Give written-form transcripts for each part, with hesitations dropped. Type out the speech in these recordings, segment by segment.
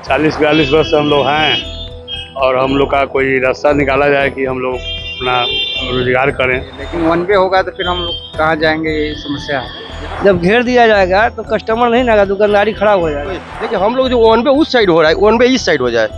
40-42 वर्ष से हम लोग हैं और हम लोग का कोई रास्ता निकाला जाए कि हम लोग अपना रोजगार करें। लेकिन वन वे होगा तो फिर हम लोग कहाँ जाएंगे, यही समस्या है। जब घेर दिया जाएगा तो कस्टमर नहीं लगा, दुकानदारी खराब हो जाएगा। देखिए हम लोग जो वन वे उस साइड हो रहा है, वन वे इस साइड हो जाए,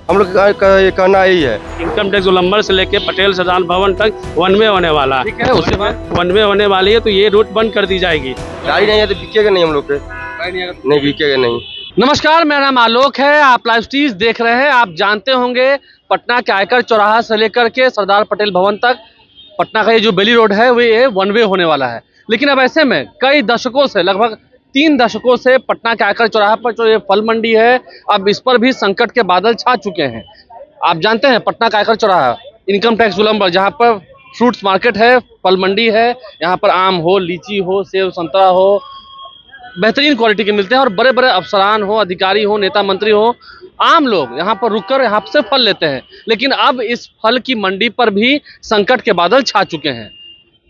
हम लोग कहना यही है। इनकम टैक्स गोलंबर से लेके पटेल सदान भवन तक वन वे होने वाला ठीक है, उसके बाद वन वे होने वाली है, तो ये रूट बंद कर दी जाएगी। गाड़ी नहीं है तो बिकेगा नहीं, हम लोग के नहीं बिकेगा नहीं। नमस्कार, मेरा नाम आलोक है, आप लाइव स्ट्रीज देख रहे हैं। आप जानते होंगे पटना के आयकर चौराहा से लेकर के सरदार पटेल भवन तक पटना का ये जो बेली रोड है वो वन वे होने वाला है। लेकिन अब ऐसे में कई दशकों से, लगभग 3 दशकों से पटना के आयकर चौराहा पर जो ये फल मंडी है, अब इस पर भी संकट के बादल छा चुके हैं। आप जानते हैं पटना का आयकर चौराहा इनकम टैक्स गोलंबर, जहाँ पर फ्रूट्स मार्केट है, फल मंडी है, यहाँ पर आम हो, लीची हो, सेब संतरा हो, बेहतरीन क्वालिटी के मिलते हैं और बड़े बड़े अफसरान हो, अधिकारी हो, नेता मंत्री हो, आम लोग यहाँ पर रुककर यहाँ से फल लेते हैं। लेकिन अब इस फल की मंडी पर भी संकट के बादल छा चुके हैं,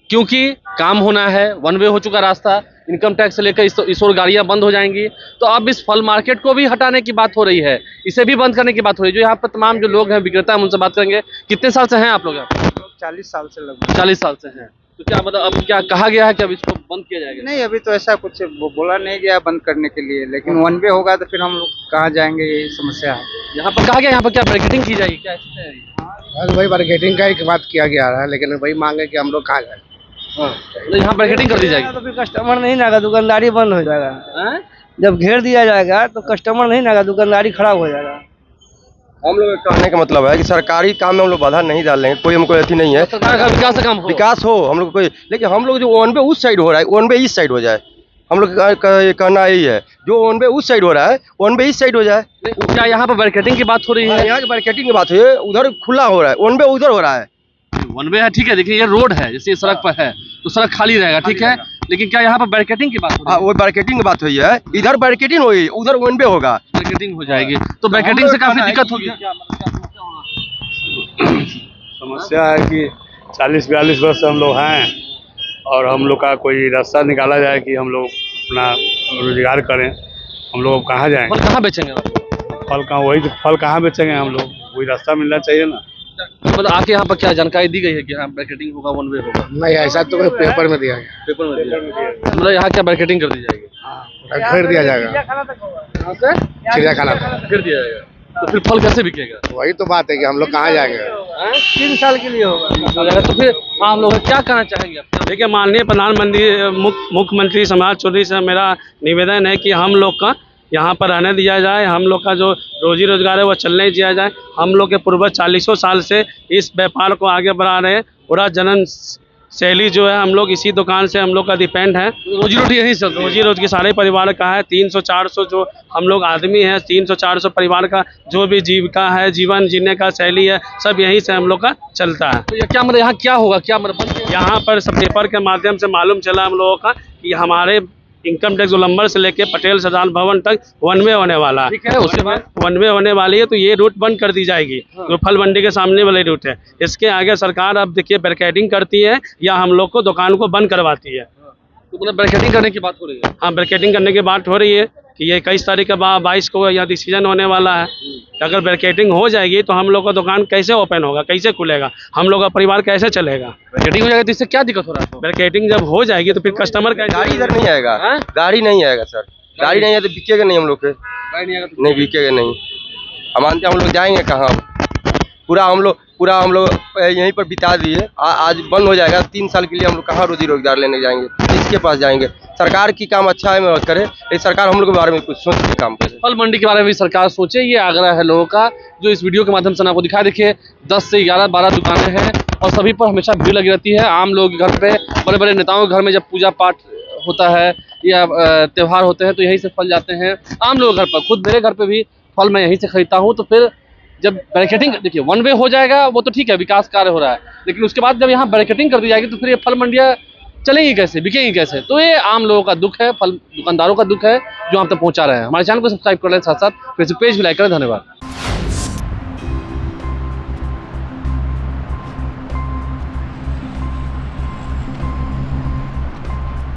क्योंकि काम होना है, वन वे हो चुका रास्ता, इनकम टैक्स से लेकर इस ओर गाड़ियाँ बंद हो जाएंगी। तो अब इस फल मार्केट को भी हटाने की बात हो रही है, इसे भी बंद करने की बात हो रही है। जो यहाँ पर तमाम जो लोग हैं, विक्रेता, हम उनसे बात करेंगे। कितने साल से हैं आप लोग यहाँ पर? 40 साल से लगभग। 40 साल से हैं। तो क्या मतलब अब क्या कहा गया है कि अब इसको बंद किया जाएगा? नहीं, अभी तो ऐसा कुछ बोला नहीं गया बंद करने के लिए, लेकिन वन वे होगा तो फिर हम लोग कहाँ जाएंगे, यही समस्या है। यहाँ पर कहा गया, यहाँ पर क्या बैरिकेडिंग की जाएगी, क्या स्थिति है? बस वही मार्केटिंग का ही बात किया गया है, लेकिन वही मांगे कि हम लोग कहाँ जाए। तो यहाँ बैरिकेडिंग कर दी जाएगी तो फिर कस्टमर नहीं लगा, दुकानदारी बंद हो जाएगा। हैं? जब घेर दिया जाएगा तो कस्टमर नहीं लगा, दुकानदारी खराब हो जाएगा। हम लोग कहने का मतलब है कि सरकारी काम में हम लोग बाधा नहीं डाल रहे हैं, कोई हमको ऐसी नहीं है। सरकार का विकास का काम हो, विकास हो हम लोग कोई, लेकिन हम लोग जो वन वे उस साइड हो रहा है, वन वे इस साइड हो जाए, हम लोग कहना यही है। जो वन वे उस साइड हो रहा है, वन वे इस साइड हो जाए। क्या यहाँ पर बैरिकेडिंग की बात हो रही है? यहाँ की मार्केटिंग की बात हुई है, उधर खुला हो रहा है, वन वे उधर हो रहा है। वन वे है, ठीक है। देखिए ये रोड है, जैसे ये सड़क पर है तो सड़क खाली रहेगा, ठीक है। लेकिन क्या यहाँ पर बैरिकेडिंग की बात हो रही है? वो मार्केटिंग की बात हुई है, इधर बैरिकेडिंग हुई, उधर वन वे होगा, बैरिकेडिंग हो जाएगी। तो बैरिकेडिंग से काफी दिक्कत होगी। समस्या है कि 40-42 वर्ष से हम लोग हैं और हम लोग का कोई रास्ता निकाला जाए कि हम लोग अपना रोजगार करें। हम लोग कहाँ जाएंगे? फल कहाँ बेचेंगे? फल कहाँ, वही तो फल कहाँ बेचेंगे हम लोग? वही रास्ता मिलना चाहिए ना। मतलब आके यहाँ पर क्या जानकारी दी गई है कि हाँ बैरिकेडिंग होगा, वन वे होगा? नहीं, ऐसा तो पेपर में दिया गया, पेपर में दिया है। मतलब यहाँ क्या बैरिकेडिंग कर दी जाएगी? फिर दिया जाएगा, चिड़ियाखाना फिर दिया जाएगा। तो फिर फल कैसे बिकेगा? वही तो बात है कि हम लोग कहाँ जाएंगे। 3 साल के लिए होगा। तो फिर आम लोग क्या कहना चाहेंगे? देखिए, माननीय प्रधानमंत्री मुख्यमंत्री सम्राट चौधरी से मेरा निवेदन है कि हम लोग का यहाँ पर रहने दिया जाए, हम लोग का जो रोजी रोजगार है वो चलने दिया जाए। हम लोग के पूर्वज 40 साल से इस व्यापार को आगे बढ़ा रहे हैं। पूरा जनन शैली जो है, हम लोग इसी दुकान से हम लोग का डिपेंड है। रोजी रोटी यही सब, रोजी रोटी सारे परिवार का है। 300-400 जो हम लोग आदमी हैं, 300-400 परिवार का जो भी जीविका है, जीवन जीने का शैली है, सब यहीं से हम लोग का चलता है। तो क्या मतलब यहाँ क्या होगा, क्या मतलब यहाँ पर सब पेपर के माध्यम से मालूम चला हम लोगों का कि हमारे इनकम टैक्स गोलंबर से लेके पटेल सदान भवन तक वन वे होने वाला है, ठीक है। उसके बाद वन वे होने वाली है, तो ये रूट बंद कर दी जाएगी। जो फल मंडी के सामने वाले रूट है, इसके आगे सरकार अब देखिए बैरिकेडिंग करती है या हम लोग को दुकान को बंद करवाती है। तो मतलब बैरिकेडिंग करने की बात हो रही है? हाँ, बैरिकेडिंग करने की बात हो रही है कि ये 21 तारीख के बाद 22 को यहाँ डिसीजन होने वाला है। अगर बैरिकेडिंग हो जाएगी तो हम लोग का दुकान कैसे ओपन होगा, कैसे खुलेगा, हम लोग का परिवार कैसे चलेगा? बैरिकेडिंग हो जाएगी तो इससे क्या दिक्कत हो रहा है? बैरिकेडिंग जब हो जाएगी तो फिर कस्टमर गाड़ी इधर नहीं आएगा, गाड़ी नहीं आएगा सर, गाड़ी नहीं है तो बिकेगा नहीं, हम लोग के नहीं बिकेगा नहीं। हम मानते हम लोग जाएंगे कहाँ? पूरा हम लोग यहीं पर बिता दिए, आज बंद हो जाएगा। 3 साल के लिए हम लोग कहाँ रोजी रोजगार लेने जाएंगे, किसके पास जाएंगे? सरकार की काम अच्छा है मदद करे, लेकिन सरकार हम लोग के बारे में कुछ सोच के काम करे। फल मंडी के बारे में भी सरकार सोचे, ये आग्रह है लोगों का, जो इस वीडियो के माध्यम से आपको दिखा। देखिए 10 से 11-12 दुकानें हैं और सभी पर हमेशा भीड़ लगी रहती है। आम लोग के घर पे, बड़े बड़े नेताओं के घर में जब पूजा पाठ होता है या त्यौहार होते हैं तो यहीं से फल जाते हैं। आम लोग घर पर, खुद मेरे घर पे भी फल मैं यहीं से खरीदता हूँ। तो फिर जब बैरिकेडिंग, देखिए वन वे हो जाएगा वो तो ठीक है, विकास कार्य हो रहा है, लेकिन उसके बाद जब यहाँ बैरिकेडिंग कर दी जाएगी तो फिर ये फल मंडियाँ चलेंगी कैसे, बिकेंगी कैसे? तो ये आम लोगों का दुख है, फल दुकानदारों का दुख है, जो हम तक पहुँचा रहे हैं। हमारे चैनल को सब्सक्राइब कर लें, साथ साथ फेसबुक पेज भी लाइक करें। धन्यवाद।